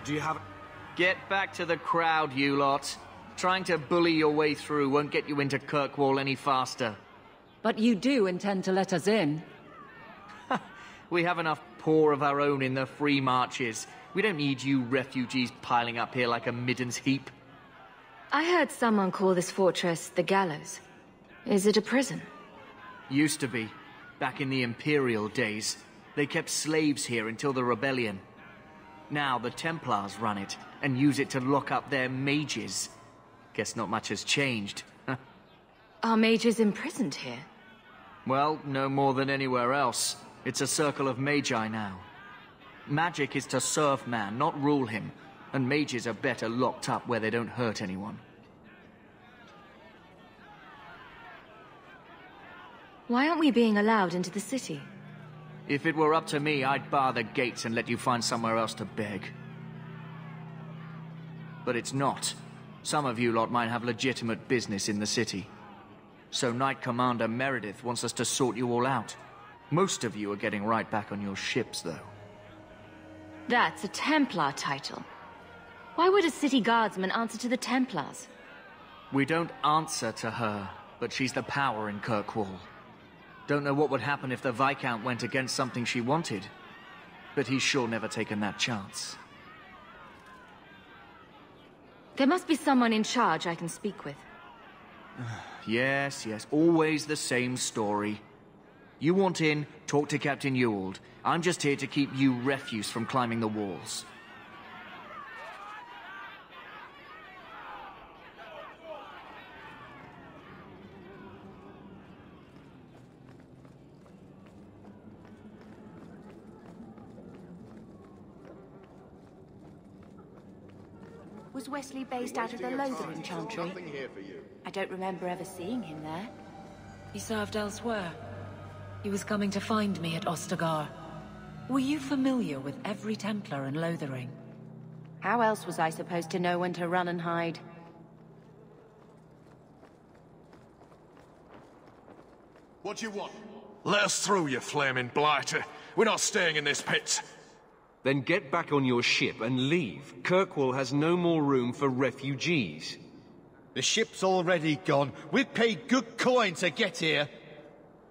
Do you have... Get back to the crowd, you lot. Trying to bully your way through won't get you into Kirkwall any faster. But you do intend to let us in? We have enough poor of our own in the free marches. We don't need you refugees piling up here like a middens heap. I heard someone call this fortress the Gallows. Is it a prison? Used to be. Back in the Imperial days. They kept slaves here until the rebellion. Now the Templars run it, and use it to lock up their mages. Guess not much has changed. Are mages imprisoned here? Well, no more than anywhere else. It's a circle of magi now. Magic is to serve man, not rule him. And mages are better locked up where they don't hurt anyone. Why aren't we being allowed into the city? If it were up to me, I'd bar the gates and let you find somewhere else to beg. But it's not. Some of you lot might have legitimate business in the city. So Knight Commander Meredith wants us to sort you all out. Most of you are getting right back on your ships, though. That's a Templar title. Why would a city guardsman answer to the Templars? We don't answer to her, but she's the power in Kirkwall. Don't know what would happen if the Viscount went against something she wanted. But he's sure never taken that chance. There must be someone in charge I can speak with. Yes, always the same story. You want in, talk to Captain Ewald. I'm just here to keep you refuse from climbing the walls. Was Wesley based out of the Lothering Chantry? I don't remember ever seeing him there. He served elsewhere. He was coming to find me at Ostagar. Were you familiar with every Templar in Lothering? How else was I supposed to know when to run and hide? What do you want? Let us through, you flaming blighter. We're not staying in this pit. Then get back on your ship and leave. Kirkwall has no more room for refugees. The ship's already gone. We've paid good coin to get here.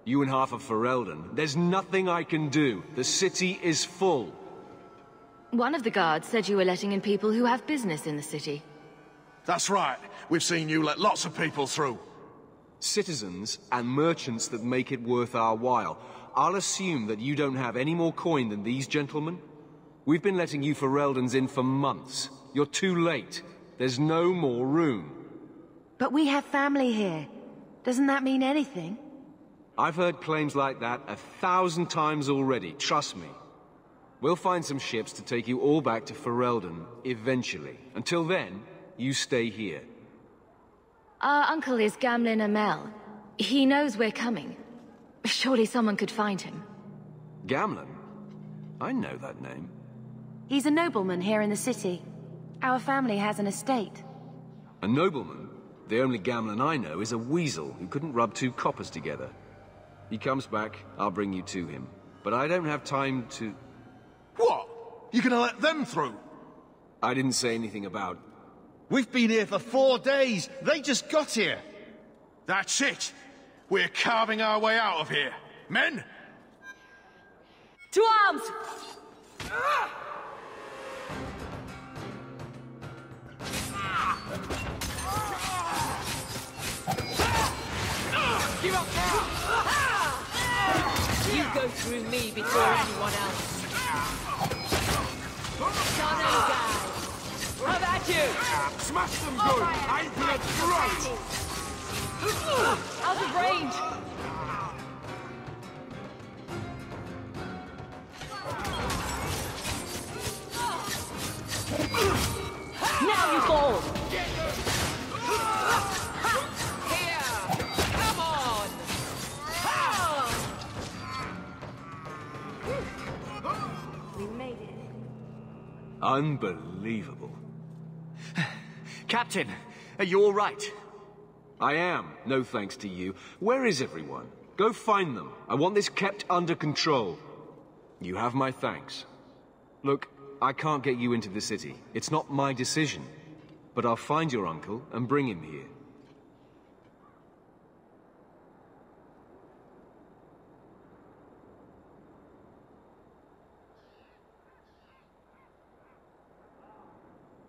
You and half of Ferelden. There's nothing I can do. The city is full. One of the guards said you were letting in people who have business in the city. That's right. We've seen you let lots of people through. Citizens and merchants that make it worth our while. I'll assume that you don't have any more coin than these gentlemen. We've been letting you Fereldans in for months. You're too late. There's no more room. But we have family here. Doesn't that mean anything? I've heard claims like that 1,000 times already, trust me. We'll find some ships to take you all back to Ferelden, eventually. Until then, you stay here. Our uncle is Gamlen Amel. He knows we're coming. Surely someone could find him. Gamlen? I know that name. He's a nobleman here in the city. Our family has an estate. A nobleman? The only Gamlen I know is a weasel who couldn't rub two coppers together. He comes back, I'll bring you to him. But I don't have time to... What? You gonna let them through? I didn't say anything about... We've been here for 4 days. They just got here. That's it. We're carving our way out of here. Men! To arms! Give up now! You go through me before anyone else. Shadow guy! How about you? Smash them good! Aim for the throat! Out of range! Now you fall! Here! Come on! We made it. Unbelievable. Captain, are you all right? I am, no thanks to you. Where is everyone? Go find them. I want this kept under control. You have my thanks. Look, I can't get you into the city. It's not my decision. But I'll find your uncle and bring him here.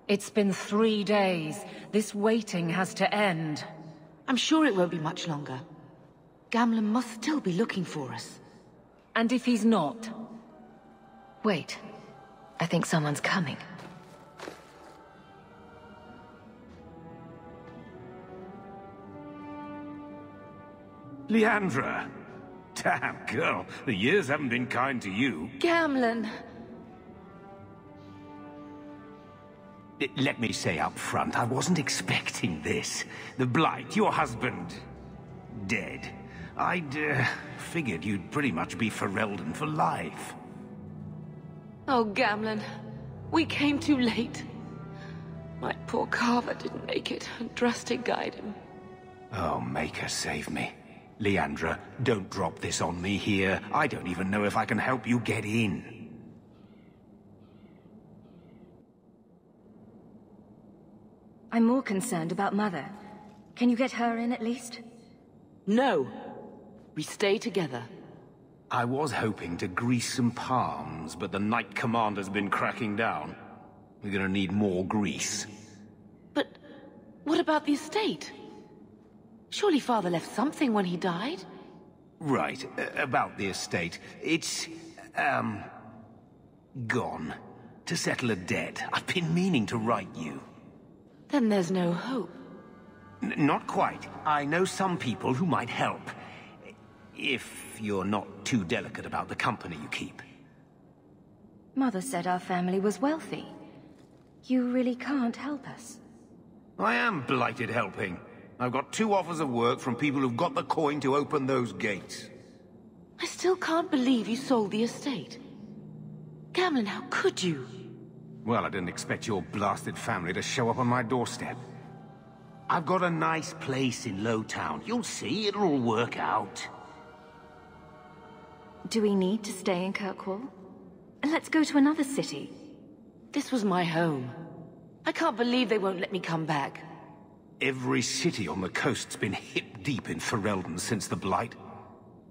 It's been 3 days. This waiting has to end. I'm sure it won't be much longer. Gamlen must still be looking for us. And if he's not? Wait. I think someone's coming. Leandra! Damn, girl, the years haven't been kind to you. Gamlen! Let me say up front, I wasn't expecting this. The Blight, your husband, dead. I'd figured you'd pretty much be Ferelden for life. Oh, Gamlen. We came too late. My poor Carver didn't make it, and Drastic guide him. Oh, Maker, save me. Leandra, don't drop this on me here. I don't even know if I can help you get in. I'm more concerned about Mother. Can you get her in at least? No. We stay together. I was hoping to grease some palms, but the Knight Commander's been cracking down. We're gonna need more grease. But what about the estate? Surely Father left something when he died? Right, about the estate. It's, gone. To settle a debt. I've been meaning to write you. Then there's no hope. Not quite. I know some people who might help. If you're not too delicate about the company you keep. Mother said our family was wealthy. You really can't help us. I am blighted helping. I've got 2 offers of work from people who've got the coin to open those gates. I still can't believe you sold the estate. Gamlen, how could you? Well, I didn't expect your blasted family to show up on my doorstep. I've got a nice place in Lowtown. You'll see, it'll all work out. Do we need to stay in Kirkwall? Let's go to another city. This was my home. I can't believe they won't let me come back. Every city on the coast's been hip-deep in Ferelden since the Blight.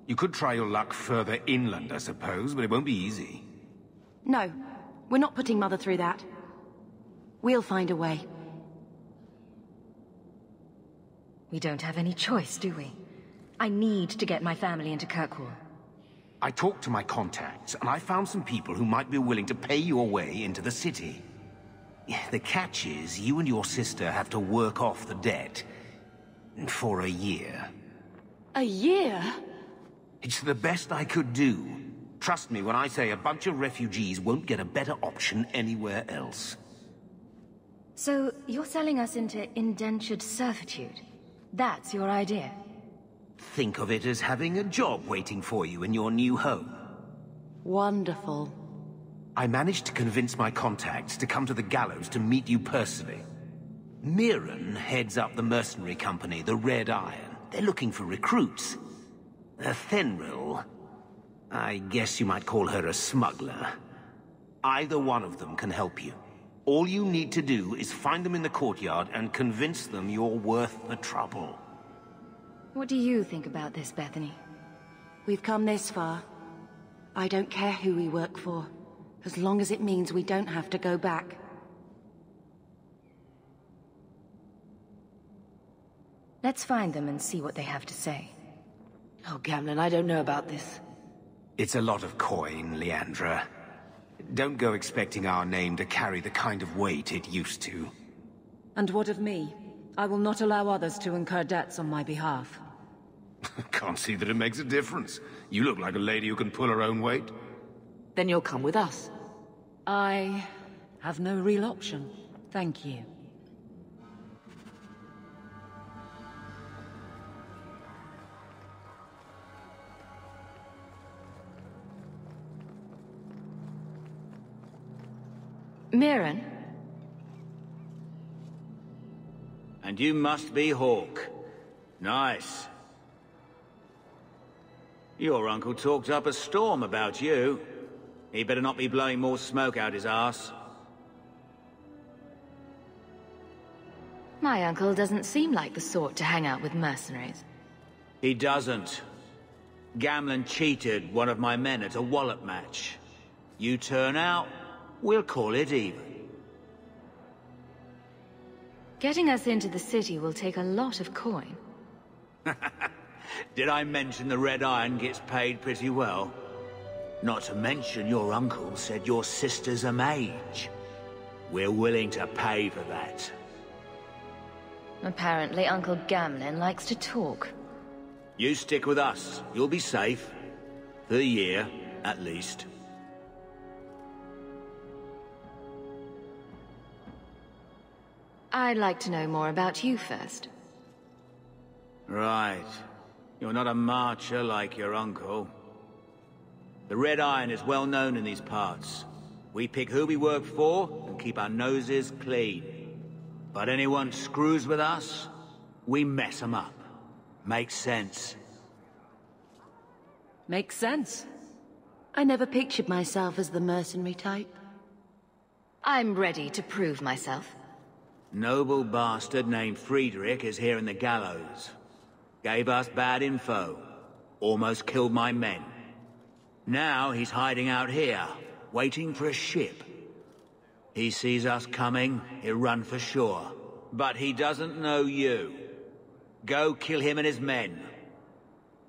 You could try your luck further inland, I suppose, but it won't be easy. No, we're not putting Mother through that. We'll find a way. We don't have any choice, do we? I need to get my family into Kirkwall. I talked to my contacts, and I found some people who might be willing to pay your way into the city. The catch is, you and your sister have to work off the debt. For a year. A year? It's the best I could do. Trust me when I say a bunch of refugees won't get a better option anywhere else. So, you're selling us into indentured servitude? That's your idea? Think of it as having a job waiting for you in your new home. Wonderful. I managed to convince my contacts to come to the gallows to meet you personally. Mirren heads up the mercenary company, the Red Iron. They're looking for recruits. Fenrir, I guess you might call her a smuggler. Either one of them can help you. All you need to do is find them in the courtyard and convince them you're worth the trouble. What do you think about this, Bethany? We've come this far. I don't care who we work for, as long as it means we don't have to go back. Let's find them and see what they have to say. Oh, Gamlen, I don't know about this. It's a lot of coin, Leandra. Don't go expecting our name to carry the kind of weight it used to. And what of me? I will not allow others to incur debts on my behalf. Can't see that it makes a difference. You look like a lady who can pull her own weight. Then you'll come with us. I have no real option. Thank you. Mirren? And you must be Hawke. Nice. Your uncle talked up a storm about you. He better not be blowing more smoke out his arse. My uncle doesn't seem like the sort to hang out with mercenaries. He doesn't. Gamlen cheated one of my men at a wallop match. You turn out, we'll call it even. Getting us into the city will take a lot of coin. Did I mention the Red Iron gets paid pretty well? Not to mention your uncle said your sister's a mage. We're willing to pay for that. Apparently Uncle Gamlen likes to talk. You stick with us. You'll be safe. For a year, at least. I'd like to know more about you first. Right. You're not a marcher like your uncle. The Red Iron is well known in these parts. We pick who we work for and keep our noses clean. But anyone screws with us, we mess them up. Makes sense. Makes sense. I never pictured myself as the mercenary type. I'm ready to prove myself. Noble bastard named Friedrich is here in the gallows. Gave us bad info. Almost killed my men. Now he's hiding out here, waiting for a ship. He sees us coming, he'll run for sure. But he doesn't know you. Go kill him and his men.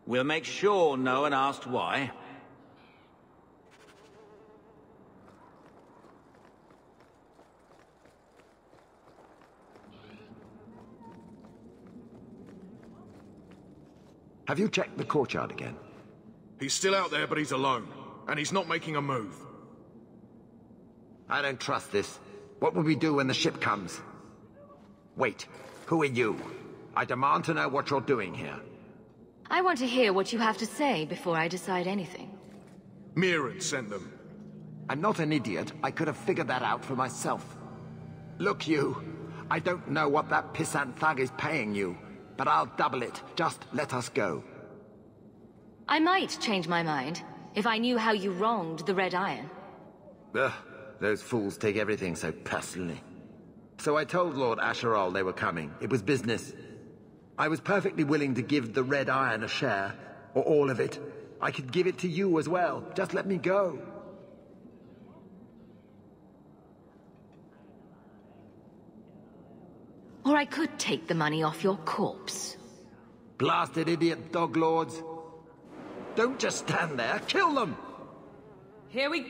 We'll make sure no one asked why. Have you checked the courtyard again? He's still out there, but he's alone. And he's not making a move. I don't trust this. What will we do when the ship comes? Wait, who are you? I demand to know what you're doing here. I want to hear what you have to say before I decide anything. Mirren sent them. I'm not an idiot. I could have figured that out for myself. Look, you. I don't know what that pissant thug is paying you, but I'll double it. Just let us go. I might change my mind, if I knew how you wronged the Red Iron. Ugh, those fools take everything so personally. So I told Lord Asheral they were coming. It was business. I was perfectly willing to give the Red Iron a share, or all of it. I could give it to you as well. Just let me go. Or I could take the money off your corpse. Blasted idiot dog lords. Don't just stand there. Kill them! Here we... Go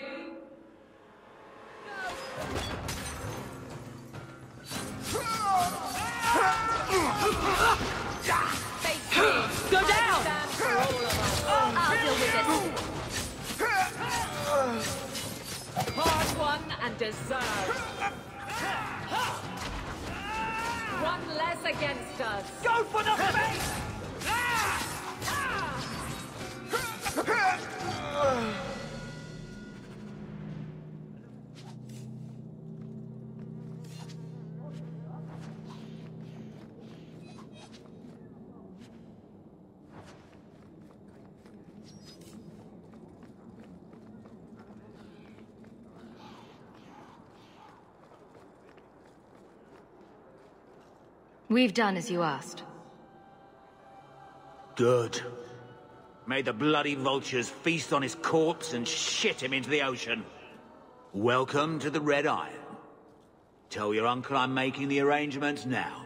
down! I'll deal with it. Hard won and deserved. One less against us. Go for the face! We've done as you asked. Good. May the bloody vultures feast on his corpse and shit him into the ocean. Welcome to the Red Iron. Tell your uncle I'm making the arrangements now.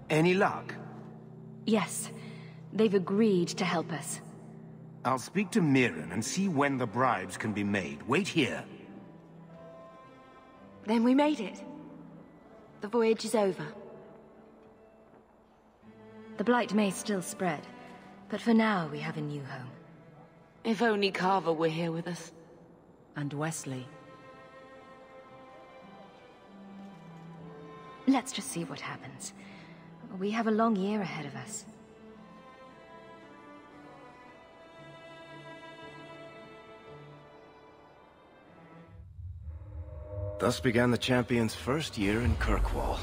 Any luck? Yes. They've agreed to help us. I'll speak to Mirren and see when the bribes can be made. Wait here. Then we made it. The voyage is over. The Blight may still spread, but for now we have a new home. If only Carver were here with us. And Wesley. Let's just see what happens. We have a long year ahead of us. Thus began the Champion's first year in Kirkwall.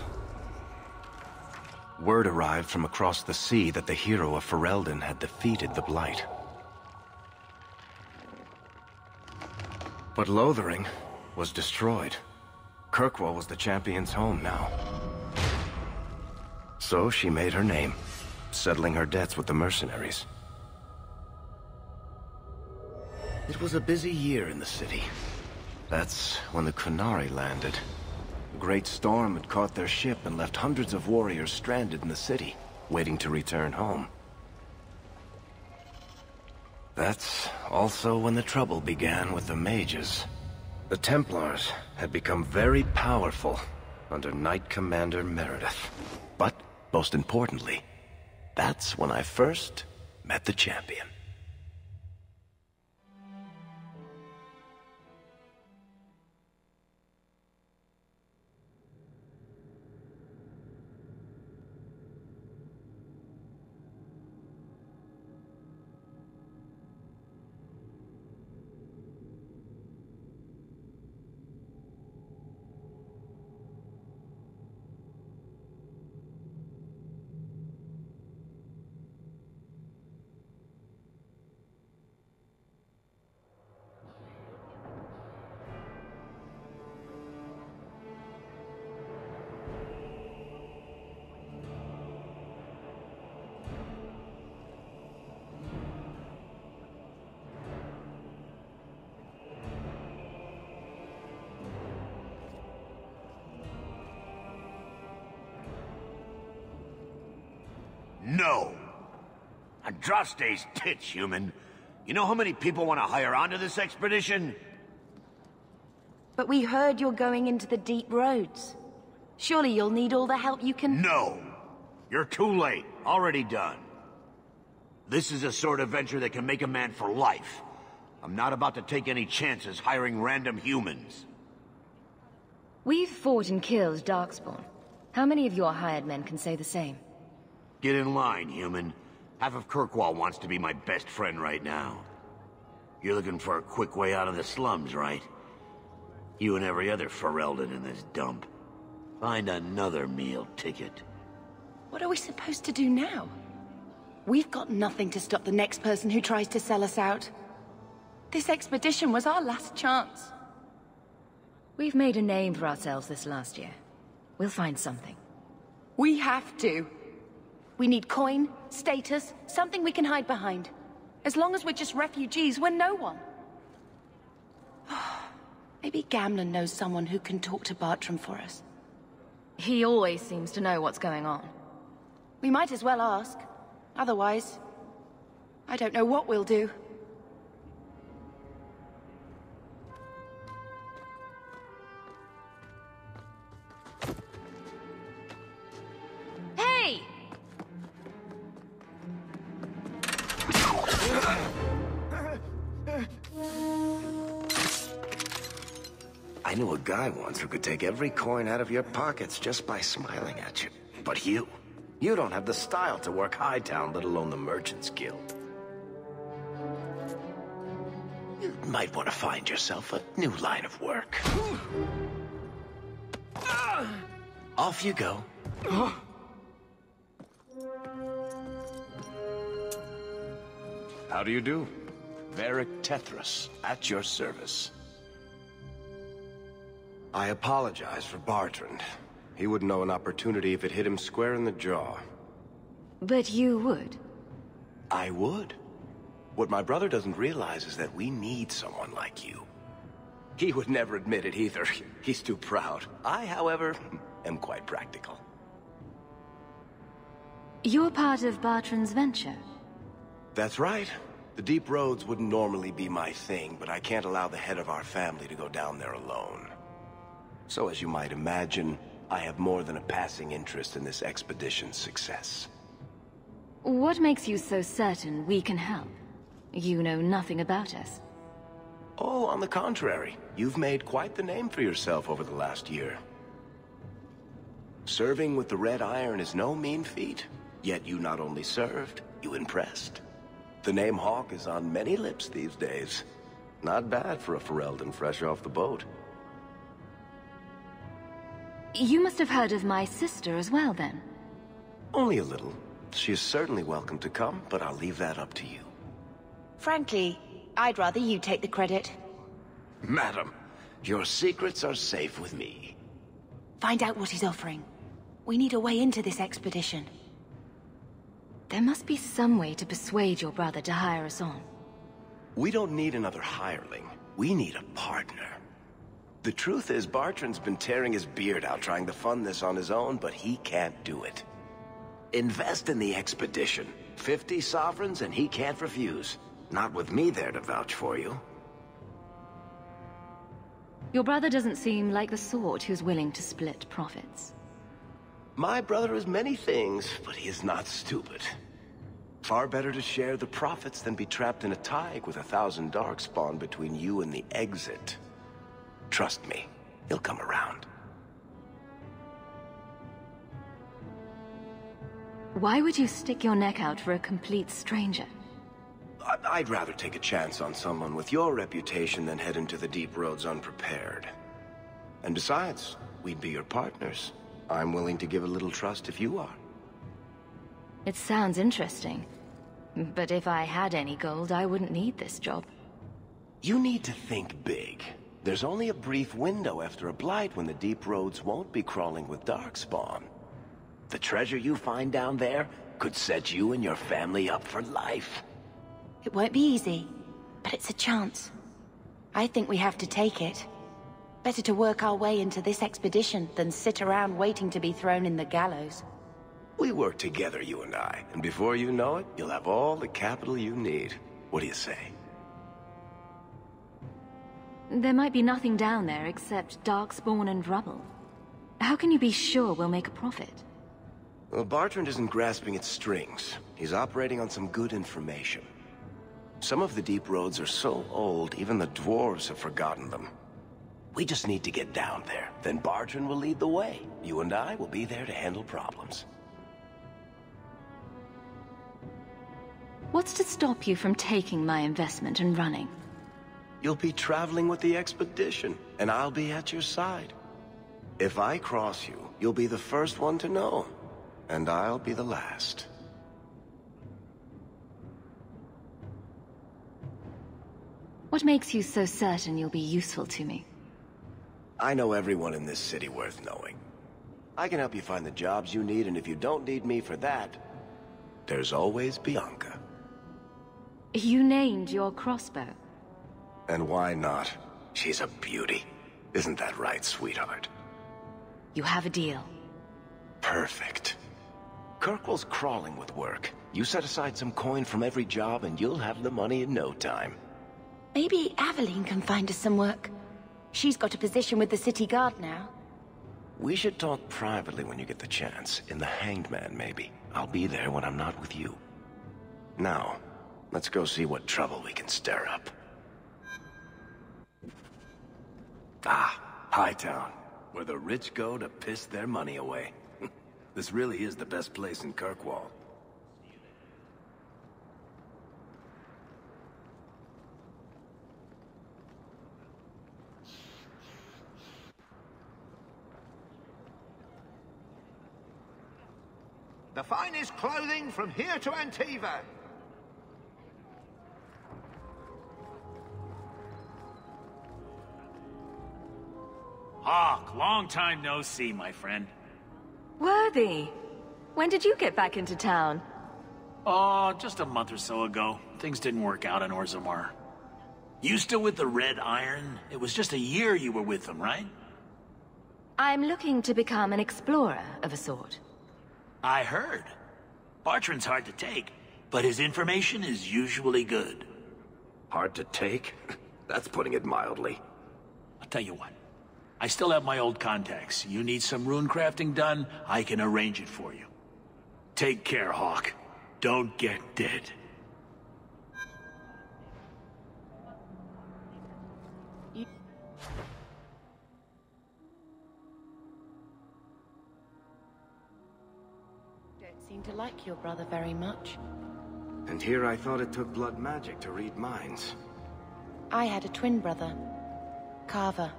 Word arrived from across the sea that the hero of Ferelden had defeated the Blight. But Lothering was destroyed. Kirkwall was the Champion's home now. So she made her name, settling her debts with the mercenaries. It was a busy year in the city. That's when the Qunari landed. A great storm had caught their ship and left hundreds of warriors stranded in the city, waiting to return home. That's also when the trouble began with the mages. The Templars had become very powerful under Knight Commander Meredith. But, most importantly, that's when I first met the Champion. No! Andraste's tits, human. You know how many people want to hire onto this expedition? But we heard you're going into the deep roads. Surely you'll need all the help you can... No! You're too late. Already done. This is a sort of venture that can make a man for life. I'm not about to take any chances hiring random humans. We've fought and killed Darkspawn. How many of your hired men can say the same? Get in line, human. Half of Kirkwall wants to be my best friend right now. You're looking for a quick way out of the slums, right? You and every other Ferelden in this dump. Find another meal ticket. What are we supposed to do now? We've got nothing to stop the next person who tries to sell us out. This expedition was our last chance. We've made a name for ourselves this last year. We'll find something. We have to. We need coin, status, something we can hide behind. As long as we're just refugees, we're no one. Maybe Gamlen knows someone who can talk to Bartram for us. He always seems to know what's going on. We might as well ask. Otherwise, I don't know what we'll do. Hey! I knew a guy once who could take every coin out of your pockets just by smiling at you. But you don't have the style to work Hightown, let alone the Merchants Guild. You might want to find yourself a new line of work. Off you go. How do you do? Varric Tethras, at your service. I apologize for Bartrand. He wouldn't know an opportunity if it hit him square in the jaw. But you would? I would. What my brother doesn't realize is that we need someone like you. He would never admit it either. He's too proud. I, however, am quite practical. You're part of Bartrand's venture? That's right. The deep roads wouldn't normally be my thing, but I can't allow the head of our family to go down there alone. So as you might imagine, I have more than a passing interest in this expedition's success. What makes you so certain we can help? You know nothing about us. Oh, on the contrary. You've made quite the name for yourself over the last year. Serving with the Red Iron is no mean feat. Yet you not only served, you impressed. The name Hawke is on many lips these days. Not bad for a Ferelden fresh off the boat. You must have heard of my sister as well, then? Only a little. She is certainly welcome to come, but I'll leave that up to you. Frankly, I'd rather you take the credit. Madam, your secrets are safe with me. Find out what he's offering. We need a way into this expedition. There must be some way to persuade your brother to hire us on. We don't need another hireling. We need a partner. The truth is, Bartrand's been tearing his beard out trying to fund this on his own, but he can't do it. Invest in the expedition. 50 sovereigns and he can't refuse. Not with me there to vouch for you. Your brother doesn't seem like the sort who's willing to split profits. My brother is many things, but he is not stupid. Far better to share the profits than be trapped in a tide with 1,000 Darkspawn between you and the exit. Trust me, he'll come around. Why would you stick your neck out for a complete stranger? I'd rather take a chance on someone with your reputation than head into the deep roads unprepared. And besides, we'd be your partners. I'm willing to give a little trust if you are. It sounds interesting. But if I had any gold, I wouldn't need this job. You need to think big. There's only a brief window after a blight when the deep roads won't be crawling with Darkspawn. The treasure you find down there could set you and your family up for life. It won't be easy, but it's a chance. I think we have to take it. Better to work our way into this expedition than sit around waiting to be thrown in the gallows. We work together, you and I, and before you know it, you'll have all the capital you need. What do you say? There might be nothing down there except Darkspawn and rubble. How can you be sure we'll make a profit? Well, Bartrand isn't grasping at strings. He's operating on some good information. Some of the deep roads are so old, even the dwarves have forgotten them. We just need to get down there. Then Bartrand will lead the way. You and I will be there to handle problems. What's to stop you from taking my investment and running? You'll be traveling with the expedition, and I'll be at your side. If I cross you, you'll be the first one to know, and I'll be the last. What makes you so certain you'll be useful to me? I know everyone in this city worth knowing. I can help you find the jobs you need, and if you don't need me for that, there's always Bianca. You named your crossbow. And why not? She's a beauty. Isn't that right, sweetheart? You have a deal. Perfect. Kirkwall's crawling with work. You set aside some coin from every job and you'll have the money in no time. Maybe Aveline can find us some work. She's got a position with the city guard now. We should talk privately when you get the chance. In the Hanged Man, maybe. I'll be there when I'm not with you. Now, let's go see what trouble we can stir up. Ah, Hightown, where the rich go to piss their money away. This really is the best place in Kirkwall. The finest clothing from here to Antiva. Hawke, long time no see, my friend. Worthy! When did you get back into town? Oh, just a month or so ago. Things didn't work out in Orzammar. You still with the Red Iron? It was just a year you were with them, right? I'm looking to become an explorer of a sort. I heard. Bartrand's hard to take, but his information is usually good. Hard to take? That's putting it mildly. I'll tell you what. I still have my old contacts. You need some rune crafting done, I can arrange it for you. Take care, Hawk. Don't get dead. Don't seem to like your brother very much. And here I thought it took blood magic to read minds. I had a twin brother, Carver.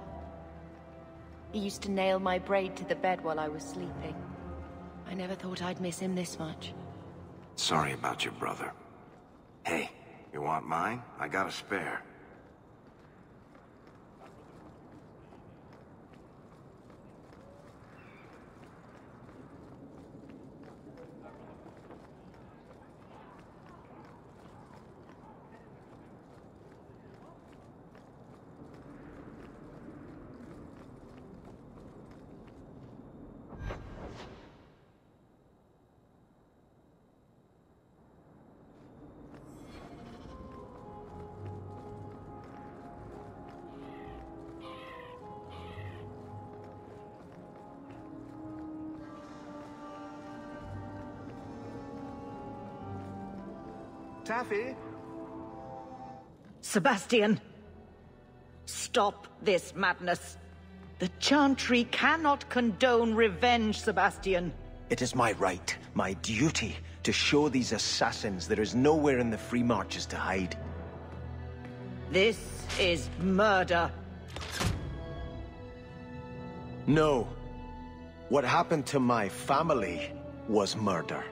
He used to nail my braid to the bed while I was sleeping. I never thought I'd miss him this much. Sorry about your brother. Hey, you want mine? I got a spare. Taffy? Sebastian! Stop this madness. The Chantry cannot condone revenge, Sebastian. It is my right, my duty, to show these assassins there is nowhere in the Free Marches to hide. This is murder. No. What happened to my family was murder.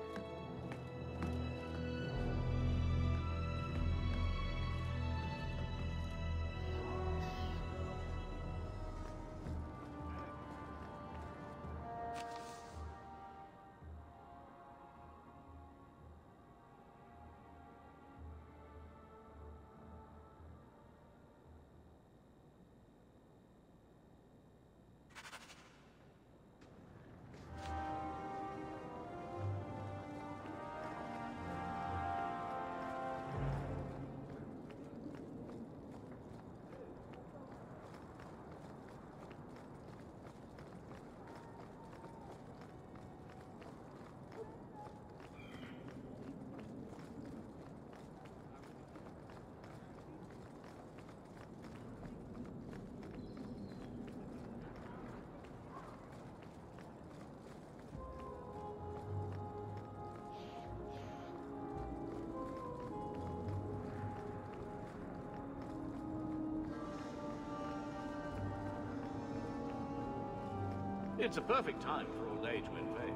It's a perfect time for Orlais to invade.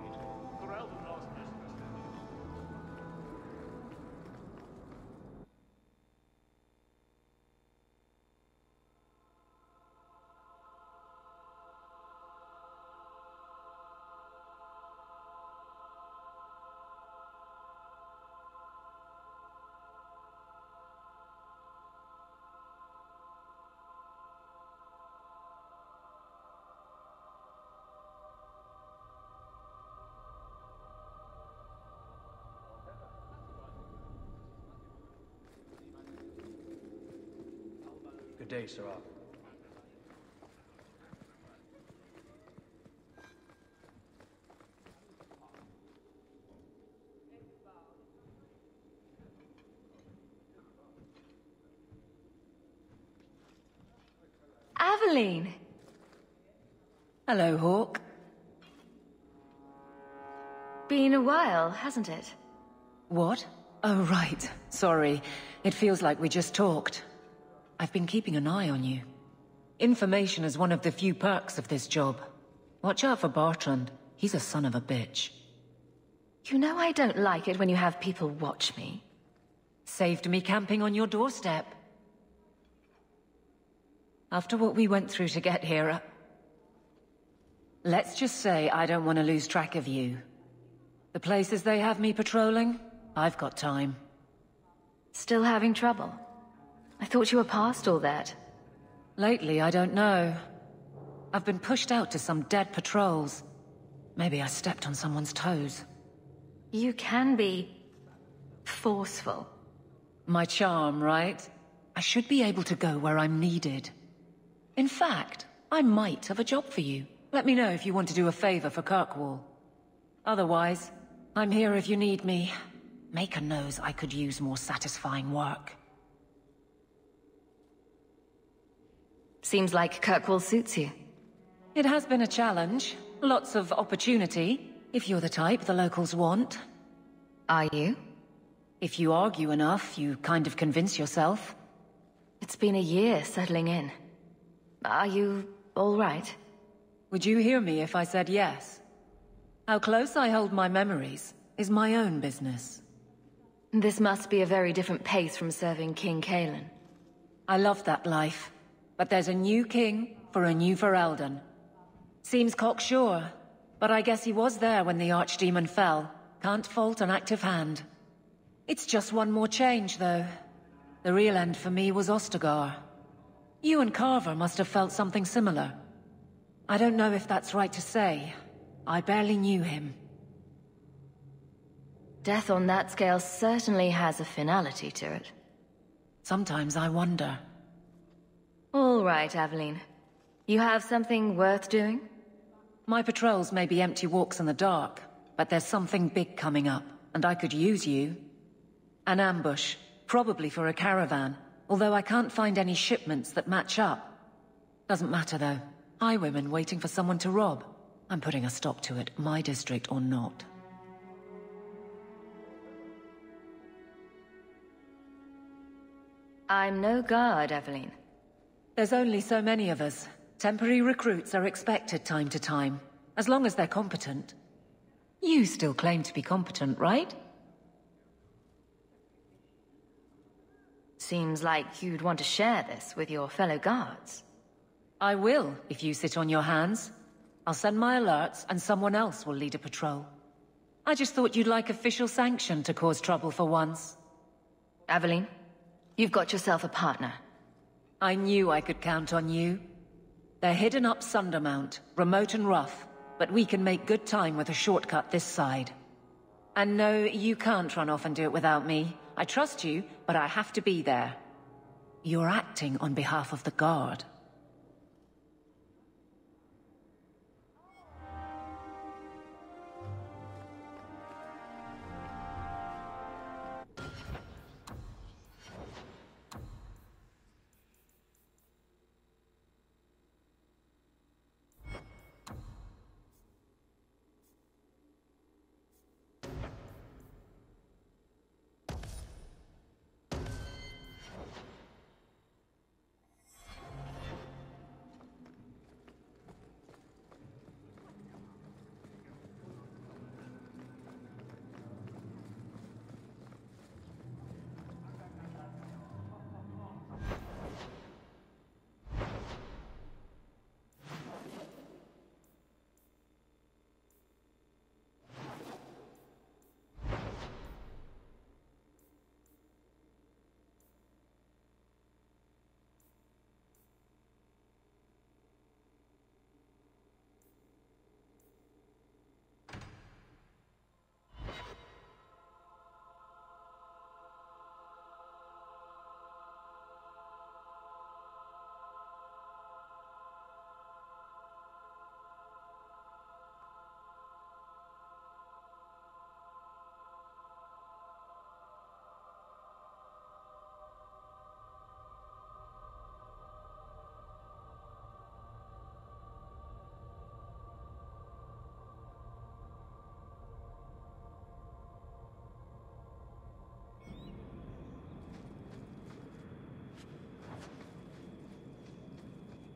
Ferelden lost Good day, Sirrah. Aveline! Hello, Hawk. Been a while, hasn't it? What? Oh, right. Sorry. It feels like we just talked. I've been keeping an eye on you. Information is one of the few perks of this job. Watch out for Bartrand. He's a son of a bitch. You know I don't like it when you have people watch me. Saved me camping on your doorstep. After what we went through to get here, let's just say I don't want to lose track of you. The places they have me patrolling, I've got time. Still having trouble? I thought you were past all that. Lately, I don't know. I've been pushed out to some dead patrols. Maybe I stepped on someone's toes. You can be forceful. My charm, right? I should be able to go where I'm needed. In fact, I might have a job for you. Let me know if you want to do a favor for Kirkwall. Otherwise, I'm here if you need me. Maker knows I could use more satisfying work. Seems like Kirkwall suits you. It has been a challenge. Lots of opportunity, if you're the type the locals want. Are you? If you argue enough, you kind of convince yourself. It's been a year settling in. Are you all right? Would you hear me if I said yes? How close I hold my memories is my own business. This must be a very different pace from serving King Cailan. I love that life, but there's a new king for a new Ferelden. Seems cocksure, but I guess he was there when the Archdemon fell. Can't fault an active hand. It's just one more change, though. The real end for me was Ostagar. You and Carver must have felt something similar. I don't know if that's right to say. I barely knew him. Death on that scale certainly has a finality to it. Sometimes I wonder. All right, Aveline. You have something worth doing? My patrols may be empty walks in the dark, but there's something big coming up, and I could use you. An ambush, probably for a caravan, although I can't find any shipments that match up. Doesn't matter, though. Highwaymen waiting for someone to rob. I'm putting a stop to it, my district or not. I'm no guard, Aveline. There's only so many of us. Temporary recruits are expected time to time, as long as they're competent. You still claim to be competent, right? Seems like you'd want to share this with your fellow guards. I will, if you sit on your hands. I'll send my alerts, and someone else will lead a patrol. I just thought you'd like official sanction to cause trouble for once. Aveline, you've got yourself a partner. I knew I could count on you. They're hidden up Sundermount, remote and rough, but we can make good time with a shortcut this side. And no, you can't run off and do it without me. I trust you, but I have to be there. You're acting on behalf of the Guard.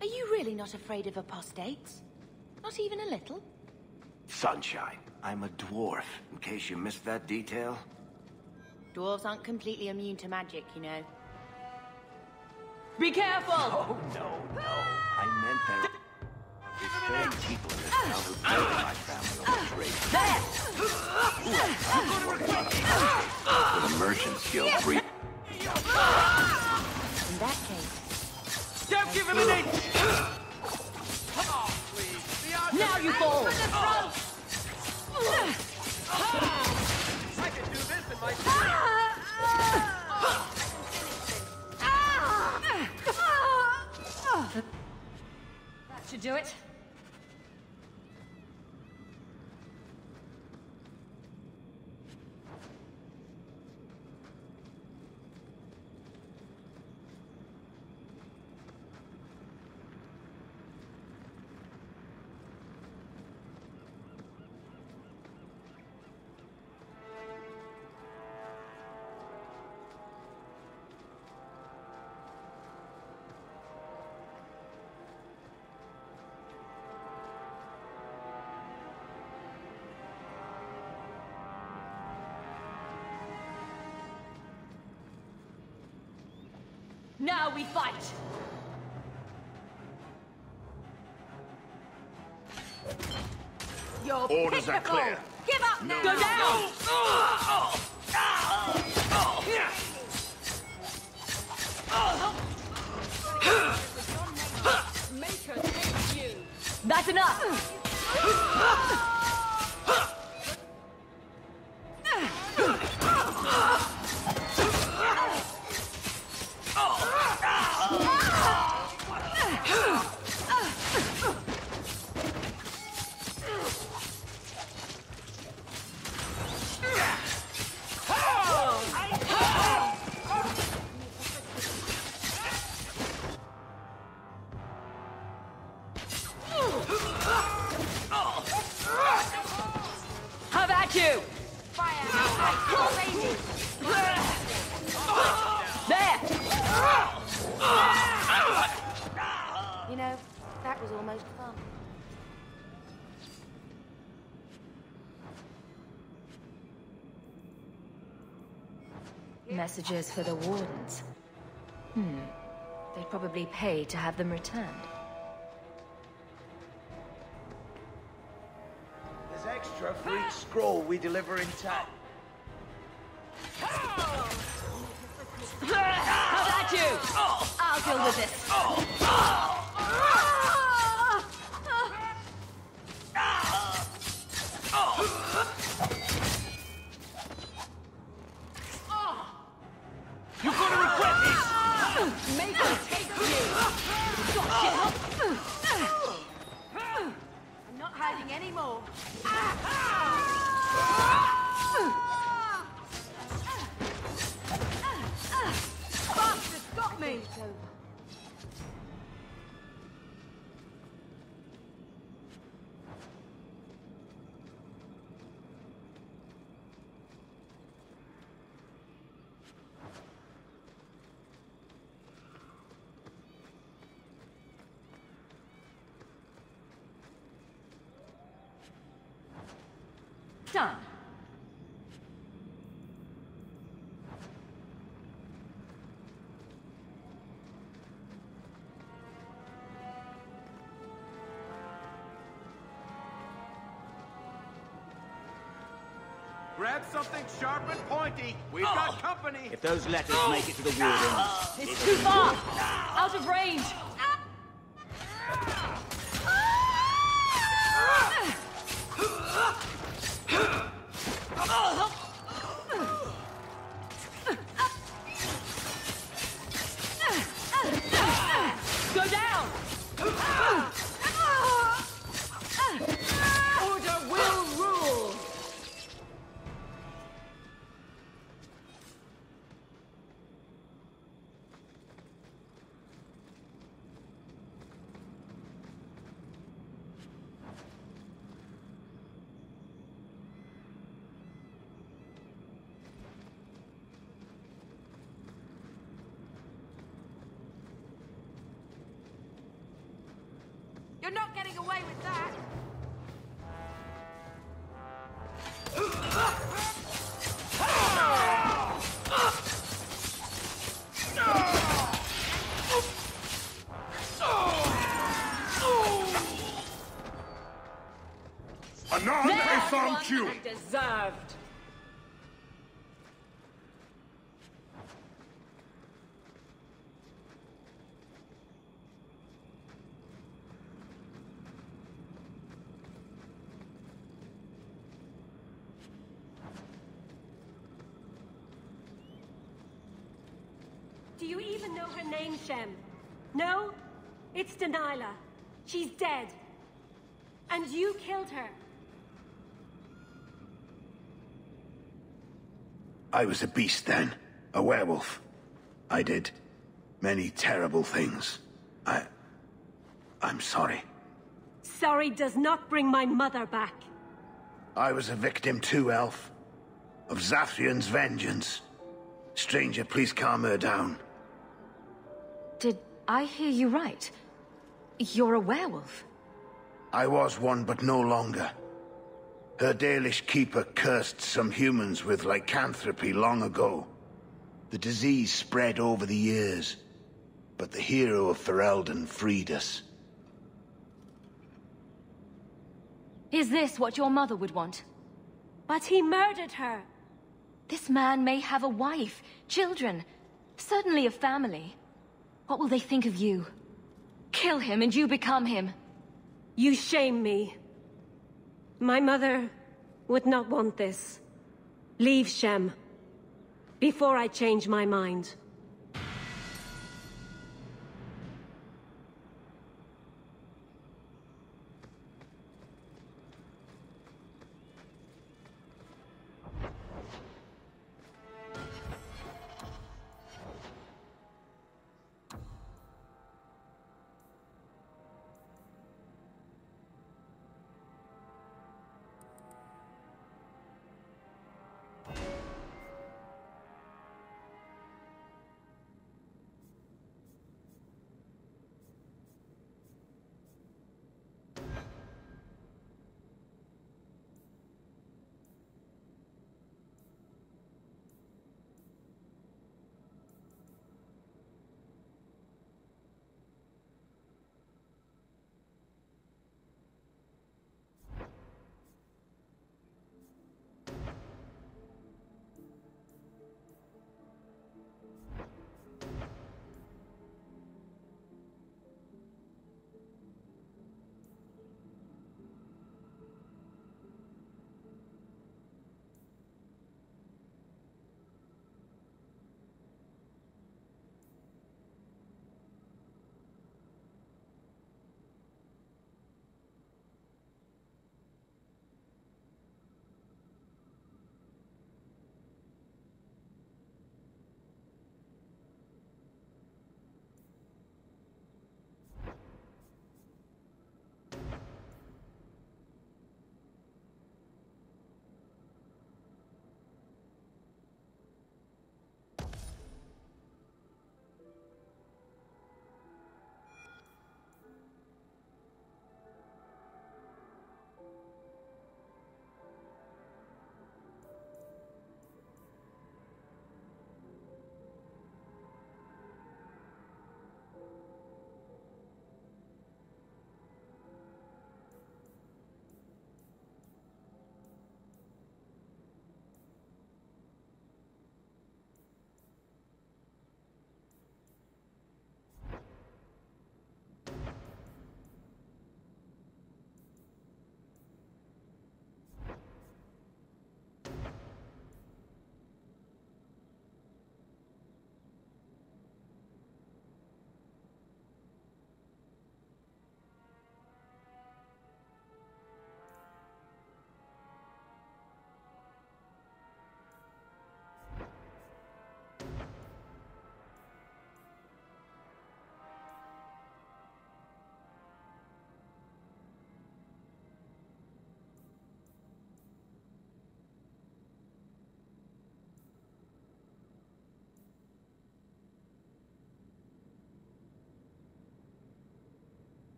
Are you really not afraid of apostates? Not even a little? Sunshine, I'm a dwarf, in case you missed that detail. Dwarves aren't completely immune to magic, you know. Be careful! Oh, no. I meant there... There's 30 people in this town who killed my family on the trade. With a merchant's guild free. In that case... Don't give him an inch! Come on, please! Now you fall! That should do it. Now we fight! You're Orders are pitiful. clear. Give up now! No. Go down! Make her take you! That's enough! How about you? Fire! Crazy! There! You know, that was almost fun. Messages for the Wardens. They'd probably pay to have them returned. There's extra for each scroll we deliver in time. How about you? I'll deal with this. You're gonna regret this! Make her take you! Gotcha! I'm not hiding anymore. Bastard, got me! It's over. Done. Grab something sharp and pointy. We've got company. If those letters make it to the Wardens... It's too far! Out of range! Go down! Order will rule! You're not getting away with that! Anon et femme tue! Deserved! Do you even know her name, Shem? No? It's Delilah. She's dead. And you killed her. I was a beast then. A werewolf. I did many terrible things. I'm sorry. Sorry does not bring my mother back. I was a victim too, Elf. Of Zathrian's vengeance. Stranger, please calm her down. Did I hear you right? You're a werewolf? I was one, but no longer. Her Dalish keeper cursed some humans with lycanthropy long ago. The disease spread over the years, but the hero of Ferelden freed us. Is this what your mother would want? But he murdered her. This man may have a wife, children, certainly a family. What will they think of you? Kill him and you become him. You shame me. My mother would not want this. Leave Shem. Before I change my mind.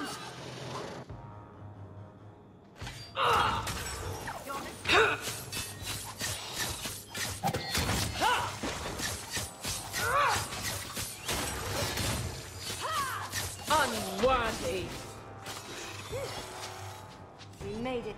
comes! Unworthy! We made it.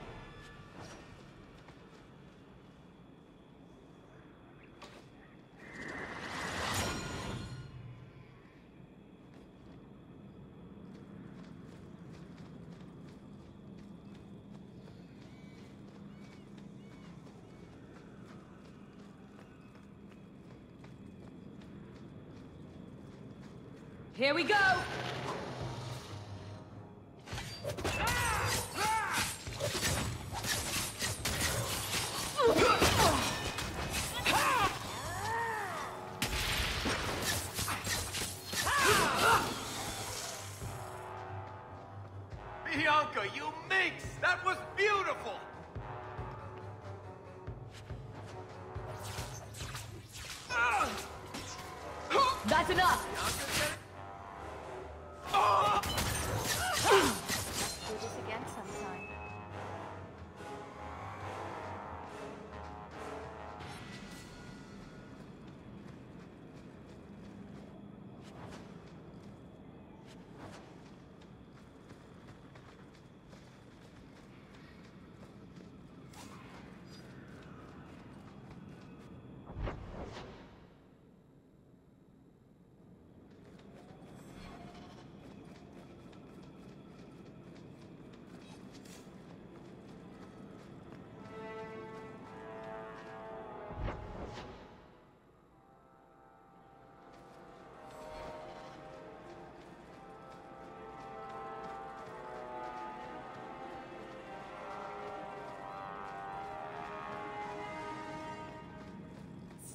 Here we go! Bianca, you minx! That was beautiful! That's enough! Let's do this again sometime.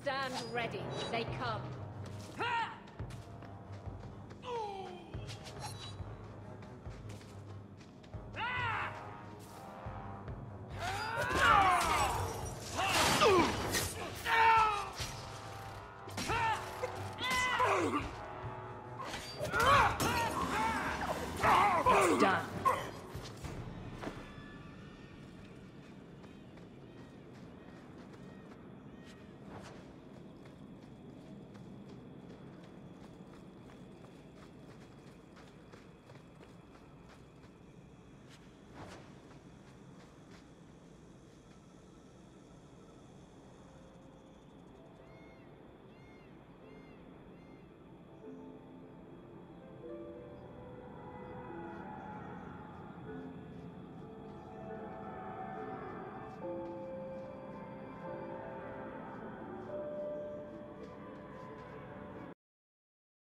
Stand ready. They come.